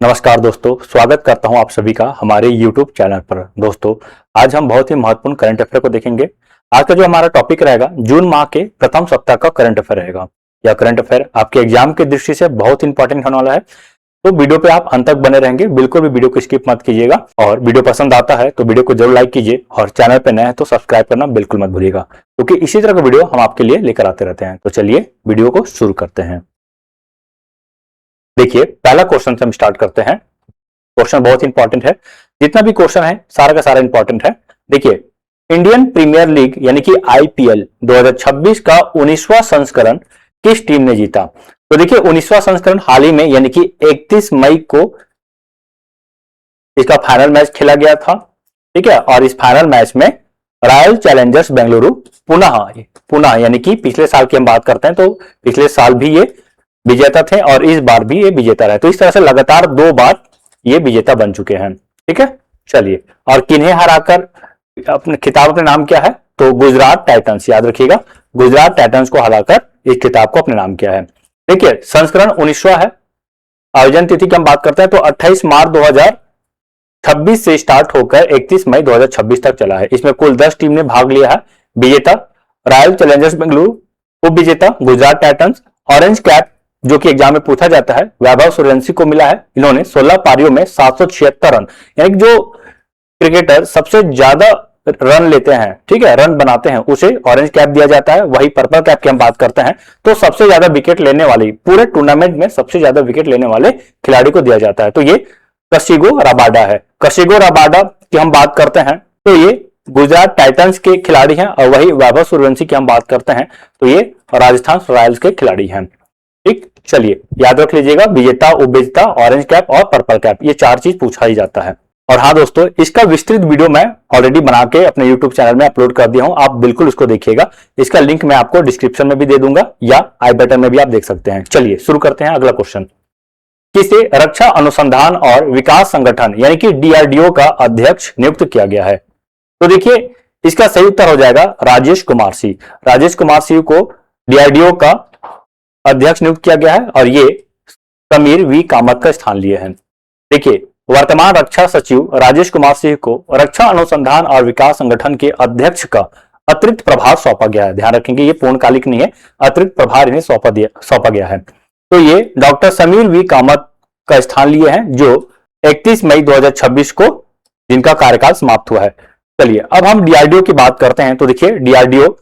नमस्कार दोस्तों, स्वागत करता हूं आप सभी का हमारे YouTube चैनल पर। दोस्तों, आज हम बहुत ही महत्वपूर्ण करंट अफेयर को देखेंगे। आज का जो हमारा टॉपिक रहेगा, जून माह के प्रथम सप्ताह का करंट अफेयर रहेगा। यह करंट अफेयर आपके एग्जाम की दृष्टि से बहुत इंपॉर्टेंट होने वाला है, तो वीडियो पे आप अंत तक बने रहेंगे। बिल्कुल भी वीडियो को स्किप मत कीजिएगा और वीडियो पसंद आता है तो वीडियो को जरूर लाइक कीजिए और चैनल पे नए हैं तो सब्सक्राइब करना बिल्कुल मत भूलिएगा, क्योंकि इसी तरह का वीडियो हम आपके लिए लेकर आते रहते हैं। तो चलिए वीडियो को शुरू करते हैं। देखिए, पहला क्वेश्चन से हम स्टार्ट करते हैं। क्वेश्चन बहुत इंपॉर्टेंट है, जितना भी क्वेश्चन है सारा का सारा इंपॉर्टेंट है। देखिए, इंडियन प्रीमियर लीग यानी कि आईपीएल 2026 का 19वां संस्करण किस टीम ने जीता? तो देखिए, 19वां संस्करण हाल ही में यानी कि 31 मई को इसका फाइनल मैच खेला गया था। ठीक है, और इस फाइनल मैच में रॉयल चैलेंजर्स बेंगलुरु पुनः यानी कि पिछले साल की हम बात करते हैं तो पिछले साल भी ये विजेता थे और इस बार भी ये विजेता रहे। तो इस तरह से लगातार 2 बार ये विजेता बन चुके हैं। ठीक है, चलिए, और किन्हें हराकर अपने खिताब अपने नाम किया है? तो गुजरात टाइटंस, याद रखिएगा, गुजरात टाइटंस को हराकर इस खिताब को अपने नाम किया है। देखिए, संस्करण 19वां है। आयोजन तिथि की हम बात करते हैं तो 28 मार्च 2026 से स्टार्ट होकर 31 मई 2026 तक चला है। इसमें कुल 10 टीम ने भाग लिया है। विजेता रॉयल चैलेंजर्स बेंगलुरु, उप विजेता गुजरात टाइटंस। ऑरेंज कैप जो कि एग्जाम में पूछा जाता है, वैभव सूर्यवंशी को मिला है। इन्होंने 16 पारियों में 776 रन, यानी जो क्रिकेटर सबसे ज्यादा रन लेते हैं, ठीक है, रन बनाते हैं, उसे ऑरेंज कैप दिया जाता है। वही पर्पल कैप की हम बात करते हैं तो सबसे ज्यादा विकेट लेने वाली, पूरे टूर्नामेंट में सबसे ज्यादा विकेट लेने वाले खिलाड़ी को दिया जाता है। तो ये कशिगो रबाडा है। कशिगो रबाडा की हम बात करते हैं तो ये गुजरात टाइटंस के खिलाड़ी हैं, और वही वैभव सूर्यवंशी की हम बात करते हैं तो ये राजस्थान रॉयल्स के खिलाड़ी हैं। ठीक, चलिए, याद रख लीजिएगा, विजेता, उपविजेता, ऑरेंज कैप और पर्पल कैप, ये 4 चीज पूछा ही जाता है। और हाँ दोस्तों, इसका विस्तृत वीडियो मैं ऑलरेडी बना के अपने यूट्यूब चैनल में अपलोड कर दिया हूं, आप बिल्कुल उसको देखिएगा। इसका लिंक मैं आपको डिस्क्रिप्शन में भी दे दूंगा या आई बटन में भी आप देख सकते हैं। चलिए शुरू करते हैं। अगला क्वेश्चन, किसे रक्षा अनुसंधान और विकास संगठन यानी कि डीआरडीओ का अध्यक्ष नियुक्त किया गया है? तो देखिए, इसका सही उत्तर हो जाएगा राजेश कुमार सिंह। राजेश कुमार सिंह को डीआरडीओ का अध्यक्ष नियुक्त किया गया है और ये समीर वी कामत का स्थान लिए हैं। देखिए, वर्तमान रक्षा सचिव राजेश कुमार सिंह को रक्षा अनुसंधान और विकास संगठन के अध्यक्ष का अतिरिक्त प्रभार सौंपा गया है। ध्यान रखेंगे, ये पूर्णकालिक नहीं है, अतिरिक्त प्रभार इन्हें सौंपा गया है। तो ये डॉक्टर समीर वी कामत का स्थान लिए हैं, जो 31 मई 2026 को जिनका कार्यकाल समाप्त हुआ है। चलिए, अब हम डीआरडीओ की बात करते हैं। तो देखिए, डीआरडीओ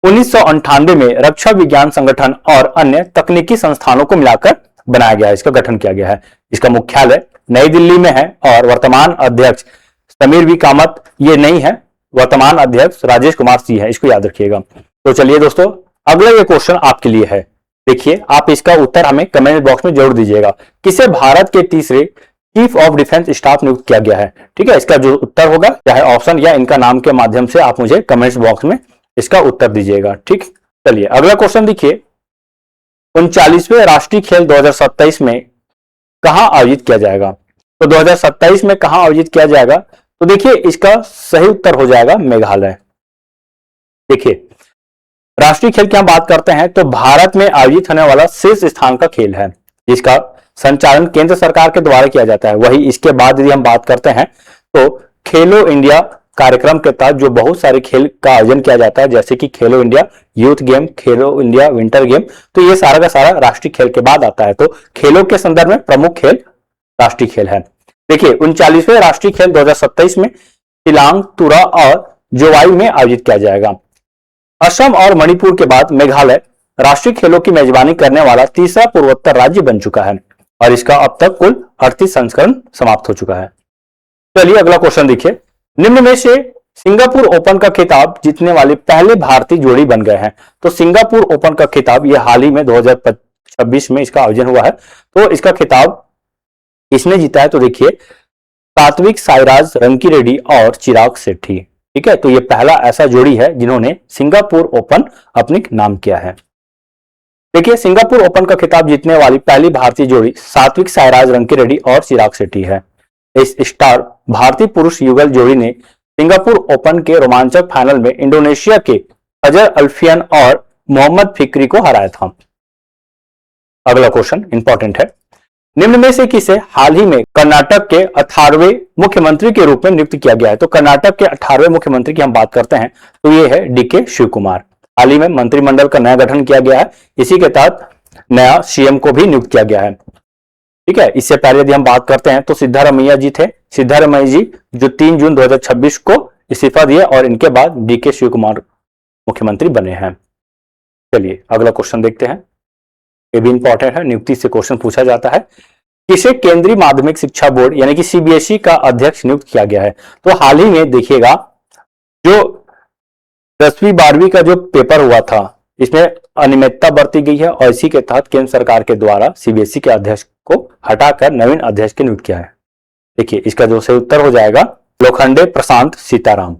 1998 में रक्षा विज्ञान संगठन और अन्य तकनीकी संस्थानों को मिलाकर बनाया गया है, इसका गठन किया गया है। इसका मुख्यालय नई दिल्ली में है और वर्तमान अध्यक्ष समीर वी कामत ये नहीं है, वर्तमान अध्यक्ष राजेश कुमार सिंह है, इसको याद रखिएगा। तो चलिए दोस्तों, अगला ये क्वेश्चन आपके लिए है। देखिए, आप इसका उत्तर हमें कमेंट बॉक्स में जरूर दीजिएगा। किसे भारत के तीसरे चीफ ऑफ डिफेंस स्टाफ नियुक्त किया गया है? ठीक है, इसका जो उत्तर होगा, चाहे ऑप्शन या इनका नाम के माध्यम से आप मुझे कमेंट्स बॉक्स में इसका उत्तर दीजिएगा। ठीक, चलिए अगला क्वेश्चन देखिए, 39वें राष्ट्रीय खेल 2027 में कहां आयोजित किया जाएगा? तो 2027 में कहां आयोजित किया जाएगा? तो देखिए, इसका सही उत्तर हो जाएगा मेघालय। देखिए, राष्ट्रीय खेल की हम बात करते हैं तो भारत में आयोजित होने वाला शीर्ष स्थान का खेल है, जिसका संचालन केंद्र सरकार के द्वारा किया जाता है। वही इसके बाद यदि हम बात करते हैं तो खेलो इंडिया कार्यक्रम के तहत जो बहुत सारे खेल का आयोजन किया जाता है, जैसे कि खेलो इंडिया यूथ गेम, खेलो इंडिया विंटर गेम, तो ये सारा का सारा राष्ट्रीय खेल के बाद आता है। तो खेलों के संदर्भ में प्रमुख खेल राष्ट्रीय खेल है। देखिए, 39वें राष्ट्रीय खेल 2027 में शिलांग, तुरा और जोवाई में आयोजित किया जाएगा। असम और मणिपुर के बाद मेघालय राष्ट्रीय खेलों की मेजबानी करने वाला तीसरा पूर्वोत्तर राज्य बन चुका है और इसका अब तक कुल 38 संस्करण समाप्त हो चुका है। चलिए अगला क्वेश्चन देखिए, निम्न में से सिंगापुर ओपन का खिताब जीतने वाले पहले भारतीय जोड़ी बन गए हैं। तो सिंगापुर ओपन का खिताब ये हाल ही में 2026 में इसका आयोजन हुआ है। तो इसका खिताब किसने जीता है? तो देखिए, सात्विक साईराज रंकीरेड्डी और चिराग शेट्टी। ठीक है, तो ये पहला ऐसा जोड़ी है जिन्होंने सिंगापुर ओपन अपने नाम किया है। देखिए, सिंगापुर ओपन का खिताब जीतने वाली पहली भारतीय जोड़ी सात्विक साईराज रंकीरेड्डी और चिराग शेट्टी है। इस स्टार भारतीय पुरुष युगल जोड़ी ने सिंगापुर ओपन के रोमांचक फाइनल में इंडोनेशिया के अजहर अल्फियन और मोहम्मद फिक्री को हराया था। अगला क्वेश्चन इंपॉर्टेंट है, निम्न में से किसे हाल ही में कर्नाटक के 18वें मुख्यमंत्री के रूप में नियुक्त किया गया है? तो कर्नाटक के 18वें मुख्यमंत्री की हम बात करते हैं तो ये है डीके शिव कुमार। हाल ही में मंत्रिमंडल का नया गठन किया गया है, इसी के तहत नया सीएम को भी नियुक्त किया गया है। ठीक है, इससे पहले यदि हम बात करते हैं तो सिद्धारमैया जी थे, सिद्धारमैया जी जो 3 जून 2026 को इस्तीफा दिए और इनके बाद डीके शिव कुमार मुख्यमंत्री बने हैं। चलिए अगला क्वेश्चन देखते हैं, ये भी इंपॉर्टेंट है, नियुक्ति से क्वेश्चन पूछा जाता है। किसे केंद्रीय माध्यमिक शिक्षा बोर्ड यानी कि सीबीएसई का अध्यक्ष नियुक्त किया गया है? तो हाल ही में देखिएगा जो 10वीं 12वीं का जो पेपर हुआ था इसमें अनियमितता बरती गई है और इसी के तहत केंद्र सरकार के द्वारा सीबीएसई के अध्यक्ष को हटाकर नवीन अध्यक्ष के नियुक्त किया है। देखिए इसका जो सही उत्तर हो जाएगा लोखंडे प्रशांत सीताराम।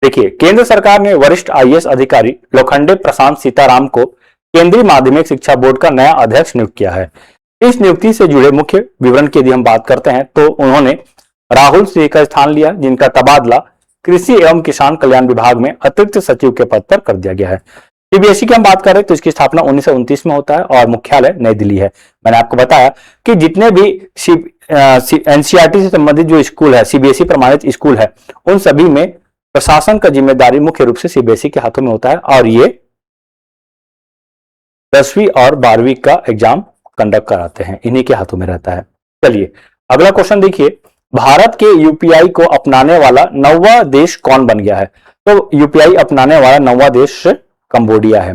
देखिए केंद्र सरकार ने वरिष्ठ आईएएस अधिकारी लोखंडे प्रशांत सीताराम को केंद्रीय माध्यमिक शिक्षा बोर्ड का नया अध्यक्ष नियुक्त किया है। इस नियुक्ति से जुड़े मुख्य विवरण की यदि हम बात करते हैं तो उन्होंने राहुल सिंह का स्थान लिया, जिनका तबादला कृषि एवं किसान कल्याण विभाग में अतिरिक्त सचिव के पद पर कर दिया गया है। सीबीएसई की हम बात करें तो इसकी स्थापना 1929 में होता है और मुख्यालय नई दिल्ली है। मैंने आपको बताया कि जितने भी एनसीईआरटी से संबंधित जो स्कूल है, सीबीएसई प्रमाणित स्कूल है, उन सभी में प्रशासन का जिम्मेदारी मुख्य रूप से सीबीएसई के हाथों में होता है और ये 10वीं और 12वीं का एग्जाम कंडक्ट कराते हैं, इन्हीं के हाथों में रहता है। चलिए अगला क्वेश्चन देखिए, भारत के यूपीआई को अपनाने वाला 9वां देश कौन बन गया है? तो यूपीआई अपनाने वाला 9वां देश कंबोडिया है।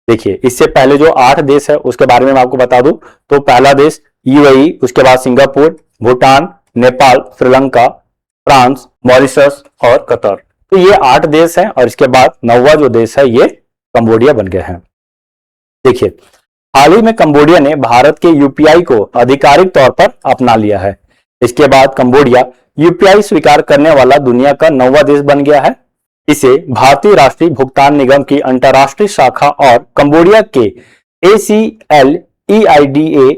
देखिए इससे पहले जो 8 देश है उसके बारे में मैं आपको बता दूं तो पहला देश यूएई, उसके बाद Singapore, Bhutan, Nepal, Sri Lanka, France, Mauritius और कतर। तो ये 8 देश हैं और इसके बाद 9वां जो देश है ये कंबोडिया बन गया है। देखिए हाल ही में कंबोडिया ने भारत के यूपीआई को आधिकारिक तौर पर अपना लिया है। इसके बाद कंबोडिया यूपीआई स्वीकार करने वाला दुनिया का 9वां देश बन गया है। इसे भारतीय राष्ट्रीय भुगतान निगम की अंतर्राष्ट्रीय शाखा और कंबोडिया के ACLEIDA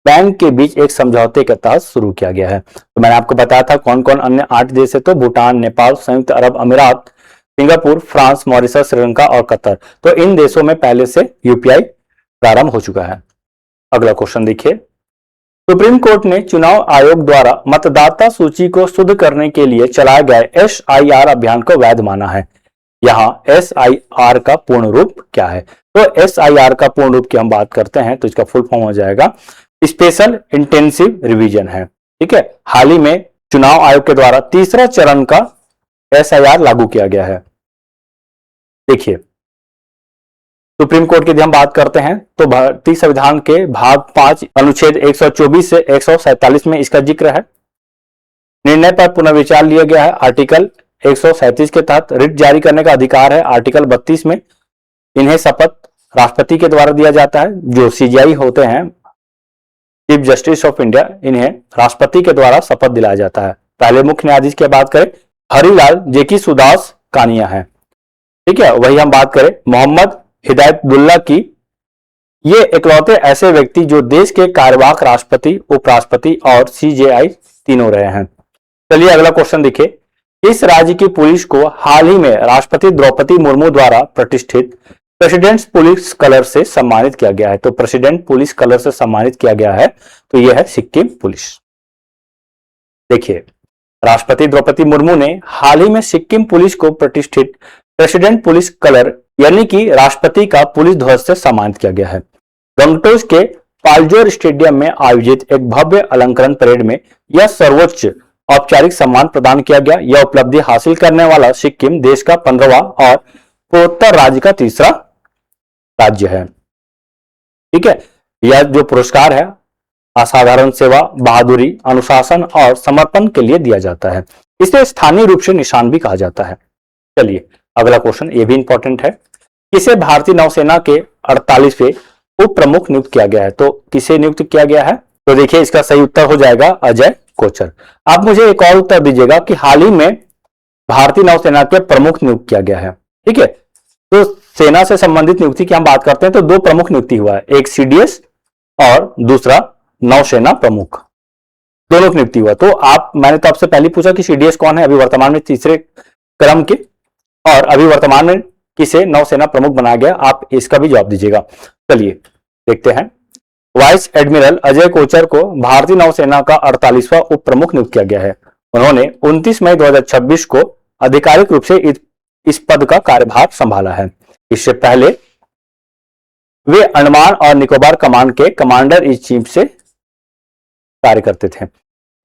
बैंक के बीच एक समझौते के तहत शुरू किया गया है। तो मैंने आपको बताया था कौन कौन अन्य 8 देश है, तो भूटान, नेपाल, संयुक्त अरब अमीरात, सिंगापुर, फ्रांस, मॉरिशस, श्रीलंका और कतर। तो इन देशों में पहले से यूपीआई प्रारंभ हो चुका है। अगला क्वेश्चन देखिए, सुप्रीम कोर्ट ने चुनाव आयोग द्वारा मतदाता सूची को शुद्ध करने के लिए चलाए गए SIR अभियान को वैध माना है। यहाँ SIR का पूर्ण रूप क्या है? तो SIR का पूर्ण रूप की हम बात करते हैं तो इसका फुल फॉर्म हो जाएगा स्पेशल इंटेंसिव रिवीजन है। ठीक है, हाल ही में चुनाव आयोग के द्वारा तीसरा चरण का SIR लागू किया गया है। देखिए सुप्रीम कोर्ट की यदि हम बात करते हैं तो भारतीय संविधान के भाग 5 अनुच्छेद 124 से 147 में इसका जिक्र है। निर्णय पर पुनर्विचार लिया गया है। आर्टिकल 137 के तहत रिट जारी करने का अधिकार है। आर्टिकल 32 में इन्हें शपथ राष्ट्रपति के द्वारा दिया जाता है। जो CJI होते हैं, चीफ जस्टिस ऑफ इंडिया, इन्हें राष्ट्रपति के द्वारा शपथ दिलाया जाता है। पहले मुख्य न्यायाधीश की बात करें हरिलाल जेकी सुदास कानिया है। ठीक है, वही हम बात करें मोहम्मद हिदायतुल्लाह की, ये इकलौते ऐसे व्यक्ति जो देश के कार्यवाहक राष्ट्रपति, उपराष्ट्रपति और CJI तीनों रहे हैं। चलिए अगला क्वेश्चन देखिए, इस राज्य की पुलिस को हाल ही में राष्ट्रपति द्रौपदी मुर्मू द्वारा प्रतिष्ठित प्रेसिडेंट्स पुलिस कलर से सम्मानित किया गया है। तो प्रेसिडेंट पुलिस कलर से सम्मानित किया गया है तो यह है सिक्किम पुलिस। देखिए राष्ट्रपति द्रौपदी मुर्मू ने हाल ही में सिक्किम पुलिस को प्रतिष्ठित प्रेसिडेंट पुलिस कलर यानी कि राष्ट्रपति का पुलिस ध्वज से सम्मानित किया गया है। गंगटोक के पालजोर स्टेडियम में आयोजित एक भव्य अलंकरण परेड में यह सर्वोच्च औपचारिक सम्मान प्रदान किया गया। यह उपलब्धि हासिल करने वाला सिक्किम देश का 15वां और पूर्वोत्तर राज्य का तीसरा राज्य है। ठीक है, यह जो पुरस्कार है असाधारण सेवा, बहादुरी, अनुशासन और समर्पण के लिए दिया जाता है। इसे स्थानीय रूप से निशान भी कहा जाता है। चलिए अगला क्वेश्चन, ये भी इंपॉर्टेंट है, किसे भारतीय नौसेना के 48वें उप प्रमुख नियुक्त किया गया है? तो किसे नियुक्त किया गया है? तो देखिए इसका सही उत्तर हो जाएगा अजय कोचर। आप मुझे एक और उत्तर दीजिएगा कि हाल ही में भारतीय नौसेना के प्रमुख नियुक्त किया गया है। ठीक है, तो सेना से संबंधित नियुक्ति की हम बात करते हैं तो 2 प्रमुख नियुक्ति हुआ है, एक CDS और दूसरा नौसेना प्रमुख, दोनों की नियुक्ति हुआ। तो मैंने तो आपसे पहले पूछा कि CDS कौन है, अभी वर्तमान में तीसरे क्रम के, और अभी वर्तमान में किसे नौसेना प्रमुख बनाया गया, आप इसका भी जवाब दीजिएगा। चलिए देखते हैं, वाइस एडमिरल अजय कोचर को भारतीय नौसेना का 48वां उप प्रमुख नियुक्त किया गया है। उन्होंने 29 मई 2026 को आधिकारिक रूप से इस पद का कार्यभार संभाला है। इससे पहले वे अंडमान और निकोबार कमान के कमांडर इन चीफ से कार्य करते थे।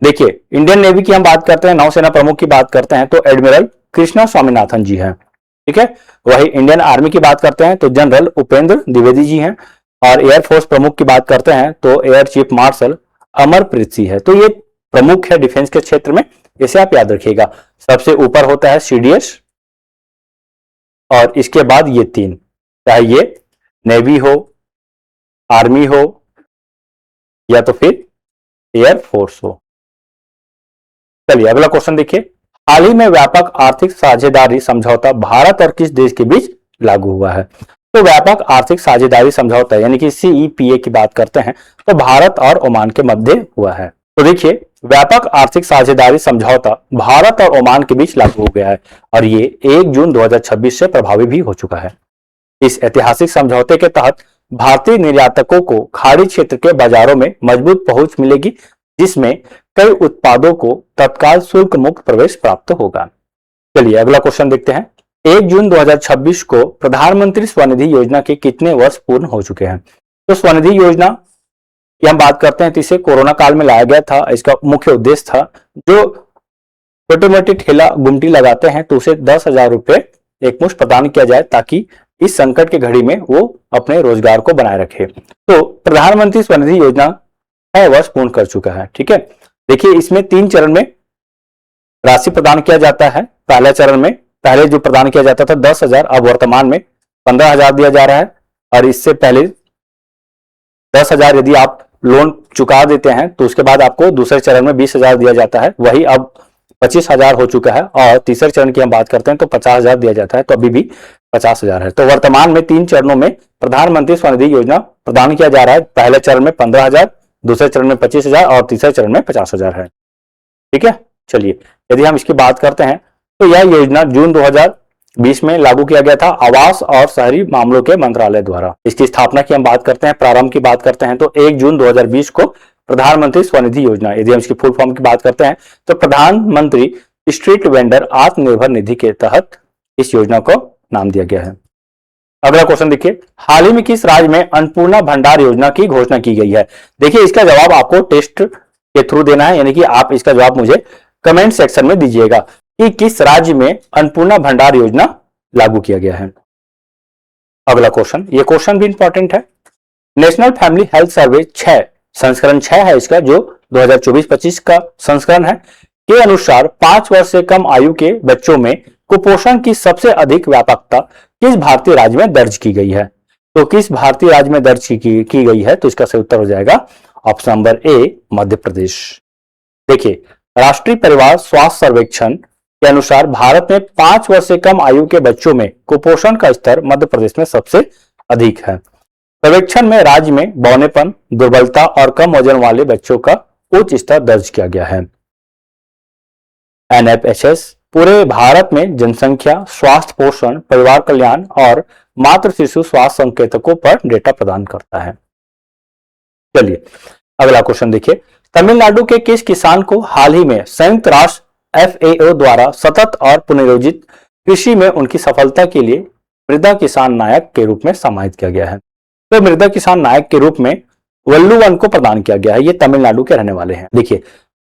देखिए, इंडियन नेवी की हम बात करते हैं, नौसेना प्रमुख की बात करते हैं तो एडमिरल कृष्णा स्वामीनाथन जी हैं। ठीक है, वही इंडियन आर्मी की बात करते हैं तो जनरल उपेंद्र द्विवेदी जी हैं, और एयरफोर्स प्रमुख की बात करते हैं तो air chief marshal Amarpreet Singh है। तो ये प्रमुख है डिफेंस के क्षेत्र में, इसे आप याद रखिएगा। सबसे ऊपर होता है सीडीएस, और इसके बाद ये तीन, चाहे ये नेवी हो, आर्मी हो, या तो फिर एयरफोर्स हो। चलिए अगला क्वेश्चन देखिए, हाल ही में व्यापक आर्थिक साझेदारी समझौता भारत और किस देश के बीच लागू हुआ है? तो व्यापक आर्थिक साझेदारी समझौता यानी कि सीईपीए की बात करते हैं तो भारत और ओमान के मध्य हुआ है। तो देखिए, व्यापक आर्थिक साझेदारी समझौता भारत और ओमान के बीच लागू हो गया है, और ये 1 जून 2026 से प्रभावी भी हो चुका है। इस ऐतिहासिक समझौते के तहत भारतीय निर्यातकों को खाड़ी क्षेत्र के बाजारों में मजबूत पहुंच मिलेगी, जिसमें कई उत्पादों को तत्काल शुल्क मुक्त प्रवेश प्राप्त होगा। चलिए अगला क्वेश्चन देखते हैं, 1 जून 2026 को प्रधानमंत्री स्वनिधि योजना के कितने वर्ष पूर्ण हो चुके हैं? तो स्वनिधि योजना की हम बात करते हैं तो इसे कोरोना काल में लाया गया था। इसका मुख्य उद्देश्य था, जो छोटे मोटे ठेला गुमटी लगाते हैं तो उसे 10,000 रुपए एक मुश्त प्रदान किया जाए, ताकि इस संकट की घड़ी में वो अपने रोजगार को बनाए रखे। तो प्रधानमंत्री स्वनिधि योजना 6 वर्ष पूर्ण कर चुका है। ठीक है, देखिए इसमें 3 चरण में राशि प्रदान किया जाता है। पहले चरण में पहले जो प्रदान किया जाता था 10,000, अब वर्तमान में 15,000 दिया जा रहा है, और इससे पहले 10,000 यदि आप लोन चुका देते हैं तो उसके बाद आपको दूसरे चरण में 20,000 दिया जाता है, वही अब 25,000 हो चुका है, और तीसरे चरण की हम बात करते हैं तो 50,000 दिया जाता है, तो अभी भी 50,000 है। तो वर्तमान में 3 चरणों में प्रधानमंत्री स्वनिधि योजना प्रदान किया जा रहा है। पहले चरण में 15,000, दूसरे चरण में 25,000 और तीसरे चरण में 50,000 है। ठीक है, चलिए यदि हम इसकी बात करते हैं तो यह योजना जून 2020 में लागू किया गया था आवास और शहरी मामलों के मंत्रालय द्वारा। इसकी स्थापना की हम बात करते हैं, प्रारंभ की बात करते हैं तो 1 जून 2020 को प्रधानमंत्री स्वनिधि योजना, यदि हम इसकी फुल फॉर्म की बात करते हैं तो प्रधानमंत्री स्ट्रीट वेंडर आत्मनिर्भर निधि के तहत इस योजना को नाम दिया गया है। अगला क्वेश्चन देखिए, हाल ही में किस राज्य में अन्नपूर्णा भंडार योजना की घोषणा की गई है? देखिए इसका जवाब आपको टेस्ट के थ्रू देना है, यानी कि आप इसका जवाब मुझे कमेंट सेक्शन में दीजिएगा कि किस राज्य में अन्नपूर्णा भंडार योजना लागू किया गया है। अगला क्वेश्चन, ये क्वेश्चन भी इंपॉर्टेंट है। नेशनल फैमिली हेल्थ सर्वे 6 संस्करण 6 है इसका, जो 2024-25 का संस्करण है, के अनुसार 5 वर्ष से कम आयु के बच्चों में कुपोषण की सबसे अधिक व्यापकता किस भारतीय राज्य में दर्ज की गई है? तो किस भारतीय राज्य में दर्ज की गई है? तो इसका सही उत्तर हो जाएगा option number A, Madhya Pradesh. देखिए, राष्ट्रीय परिवार स्वास्थ्य सर्वेक्षण के अनुसार भारत में 5 वर्ष से कम आयु के बच्चों में कुपोषण का स्तर मध्य प्रदेश में सबसे अधिक है। सर्वेक्षण में राज्य में बौनेपन, दुर्बलता और कम वजन वाले बच्चों का उच्च स्तर दर्ज किया गया है। NFHS पूरे भारत में जनसंख्या, स्वास्थ्य, पोषण, परिवार कल्याण और मातृ शिशु स्वास्थ्य संकेतकों पर डेटा प्रदान करता है। चलिए अगला क्वेश्चन देखिए, तमिलनाडु के किस किसान को हाल ही में संयुक्त राष्ट्र FAO द्वारा सतत और पुनर्योजित कृषि में उनकी सफलता के लिए मृदा किसान नायक के रूप में सम्मानित किया गया है? तो मृदा किसान नायक के रूप में वल्लुवन को प्रदान किया गया है। ये तमिलनाडु के रहने वाले हैं। देखिए,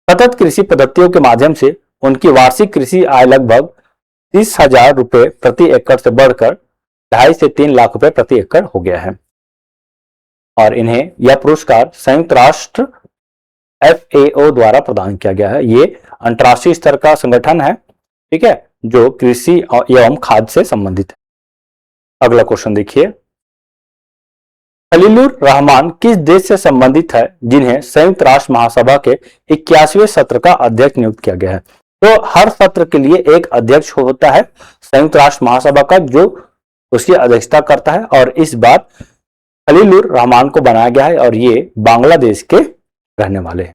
सतत कृषि पद्धतियों के माध्यम से उनकी वार्षिक कृषि आय लगभग 30,000 रुपए प्रति एकड़ से बढ़कर 2.5 से 3 लाख रुपए प्रति एकड़ हो गया है, और इन्हें यह पुरस्कार संयुक्त राष्ट्र FAO द्वारा प्रदान किया गया है। ये अंतर्राष्ट्रीय स्तर का संगठन है, ठीक है, जो कृषि एवं खाद्य से संबंधित है। अगला क्वेश्चन देखिए, खलीलुर रहमान किस देश से संबंधित है जिन्हें संयुक्त राष्ट्र महासभा के 81वें सत्र का अध्यक्ष नियुक्त किया गया है? तो हर सत्र के लिए एक अध्यक्ष होता है संयुक्त राष्ट्र महासभा का, जो उसकी अध्यक्षता करता है, और इस बार खलीलुर रहमान को बनाया गया है, और ये बांग्लादेश के रहने वाले हैं।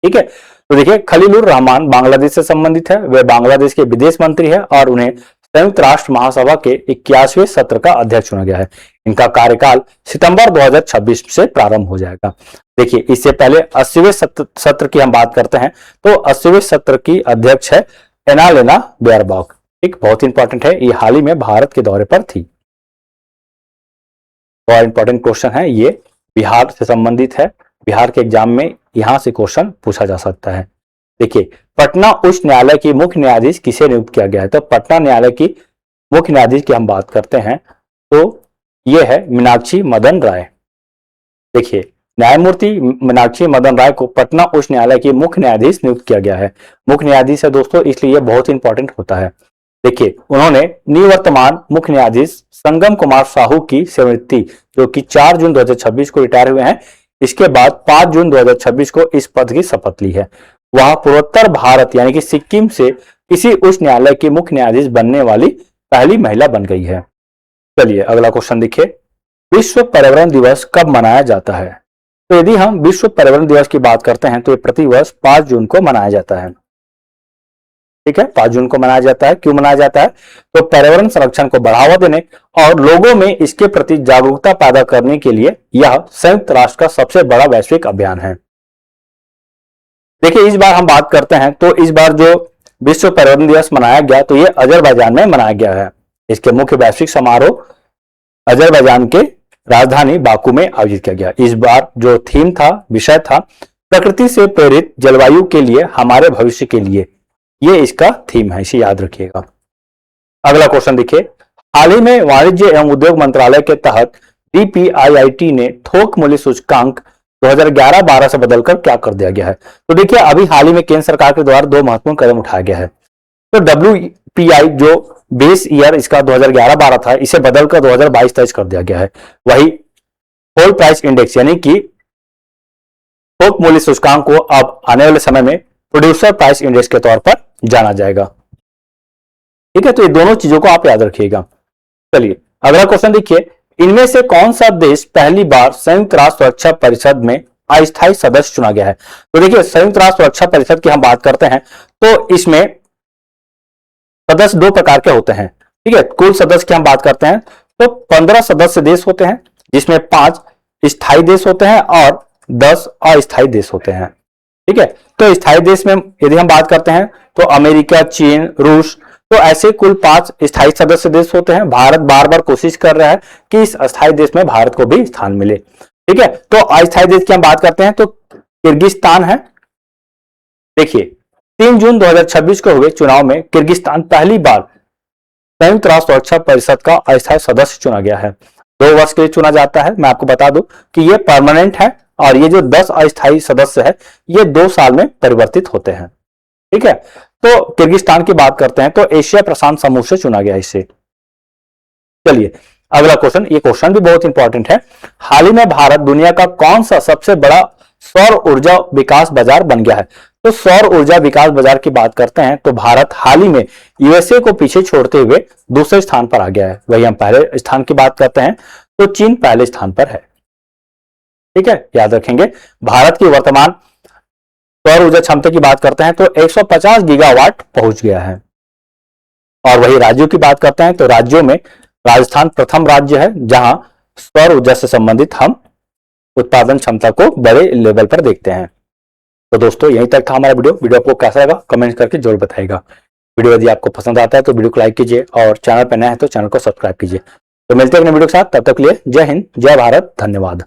ठीक है, तो देखिए खलीलुर रहमान बांग्लादेश से संबंधित है। वे बांग्लादेश के विदेश मंत्री है, और उन्हें संयुक्त राष्ट्र महासभा के 81वें सत्र का अध्यक्ष चुना गया है। इनका कार्यकाल सितंबर 2026 से प्रारंभ हो जाएगा। देखिए, इससे पहले 80वें सत्र की हम बात करते हैं तो 80वें सत्र की अध्यक्ष है एनालेना बेयरबॉक। एक बहुत इंपॉर्टेंट है, ये हाल ही में भारत के दौरे पर थी। और इंपॉर्टेंट क्वेश्चन है, ये बिहार से संबंधित है। बिहार के एग्जाम में यहां से क्वेश्चन पूछा जा सकता है। देखिए, पटना उच्च न्यायालय की मुख्य न्यायाधीश किसे नियुक्त किया गया है? तो पटना न्यायालय की मुख्य न्यायाधीश की हम बात करते हैं तो यह है मीनाक्षी मदन राय। देखिए, न्यायमूर्ति मीनाक्षी मदन राय को पटना उच्च न्यायालय की मुख्य न्यायाधीश नियुक्त किया गया है। मुख्य न्यायाधीश है दोस्तों, इसलिए बहुत इंपॉर्टेंट होता है। देखिए, उन्होंने निवर्तमान मुख्य न्यायाधीश संगम कुमार साहू की सेवानिवृत्ति, जो कि 4 जून 2026 को रिटायर हुए हैं, इसके बाद 5 जून 2026 को इस पद की शपथ ली है। वह पूर्वोत्तर भारत यानी कि सिक्किम से किसी उच्च न्यायालय की मुख्य न्यायाधीश बनने वाली पहली महिला बन गई है। चलिए अगला क्वेश्चन देखिए, विश्व पर्यावरण दिवस कब मनाया जाता है? तो यदि हम विश्व पर्यावरण दिवस की बात करते हैं तो ये प्रतिवर्ष 5 जून को मनाया जाता है। ठीक है, 5 जून को मनाया जाता है। क्यों मनाया जाता है? तो पर्यावरण संरक्षण को बढ़ावा देने और लोगों में इसके प्रति जागरूकता पैदा करने के लिए यह संयुक्त राष्ट्र का सबसे बड़ा वैश्विक अभियान है। देखिए, इस बार हम बात करते हैं तो इस बार जो विश्व पर्यावरण दिवस मनाया गया तो ये अजरबैजान में मनाया गया है। इसके मुख्य वैश्विक समारोह अजरबैजान के राजधानी बाकू में आयोजित किया गया। इस बार जो थीम था, विषय था, प्रकृति से प्रेरित जलवायु के लिए हमारे भविष्य के लिए, ये इसका थीम है, इसे याद रखिएगा। अगला क्वेश्चन देखिए, हाल ही में वाणिज्य एवं उद्योग मंत्रालय के तहत DPIIT ने थोक मूल्य सूचकांक 2011-12 से बदलकर क्या कर दिया गया है? तो देखिए, अभी हाल ही में केंद्र सरकार के द्वारा 2 महत्वपूर्ण कदम उठाया गया है। तो WPI जो बेस ईयर इसका 2011-12 था, इसे बदलकर 2022-23 कर दिया गया है। वही होल प्राइस इंडेक्स यानी कि थोक मूल्य सूचकांक को अब आने वाले समय में प्रोड्यूसर प्राइस इंडेक्स के तौर पर जाना जाएगा। ठीक है, तो ये दोनों चीजों को आप याद रखिएगा। चलिए अगला क्वेश्चन देखिए, इनमें से कौन सा देश पहली बार संयुक्त राष्ट्र सुरक्षा परिषद में अस्थायी सदस्य चुना गया है? तो देखिए, संयुक्त राष्ट्र सुरक्षा परिषद की हम बात करते हैं तो इसमें सदस्य 2 प्रकार के होते हैं। ठीक है, कुल सदस्य की हम बात करते हैं तो 15 सदस्य देश होते हैं, जिसमें 5 स्थायी देश होते हैं और 10 अस्थायी देश होते हैं। ठीक है, तो स्थायी देश में यदि हम बात करते हैं तो अमेरिका, चीन, रूस, तो ऐसे कुल 5 स्थायी सदस्य देश होते हैं। भारत बार बार कोशिश कर रहा है कि इस अस्थायी देश में भारत को भी स्थान मिले। ठीक है, तो अस्थायी देश की हम बात करते हैं तो किर्गिस्तान है। देखिए, 3 जून 2026 को हुए चुनाव में किर्गिस्तान पहली बार संयुक्त राष्ट्र सुरक्षा परिषद का अस्थायी सदस्य चुना गया है। 2 वर्ष के लिए चुना जाता है। मैं आपको बता दूं कि ये परमानेंट है और ये जो 10 अस्थायी सदस्य है ये 2 साल में परिवर्तित होते हैं। ठीक है, तो किर्गिस्तान की बात करते हैं तो एशिया प्रशांत समूह से चुना गया इसे। चलिए अगला क्वेश्चन, ये क्वेश्चन भी बहुत इंपॉर्टेंट है। हाल ही में भारत दुनिया का कौन सा सबसे बड़ा सौर ऊर्जा विकास बाजार बन गया है? तो सौर ऊर्जा विकास बाजार की बात करते हैं तो भारत हाल ही में यूएसए को पीछे छोड़ते हुए दूसरे स्थान पर आ गया है। वही हम पहले स्थान की बात करते हैं तो चीन पहले स्थान पर है। ठीक है, याद रखेंगे। भारत की वर्तमान सौर ऊर्जा क्षमता की बात करते हैं तो 150 गीगावाट पहुंच गया है। और वही राज्यों की बात करते हैं तो राज्यों में राजस्थान प्रथम राज्य है जहां सौर ऊर्जा से संबंधित हम उत्पादन क्षमता को बड़े लेवल पर देखते हैं। तो दोस्तों यहीं तक था हमारा वीडियो आपको कैसा लगा कमेंट करके जरूर बताइएगा। वीडियो यदि आपको पसंद आता है तो वीडियो को लाइक कीजिए और चैनल पर नया है तो चैनल को सब्सक्राइब कीजिए। तो मिलते हैं अगले वीडियो के साथ, तब तक के लिए जय हिंद, जय भारत, धन्यवाद।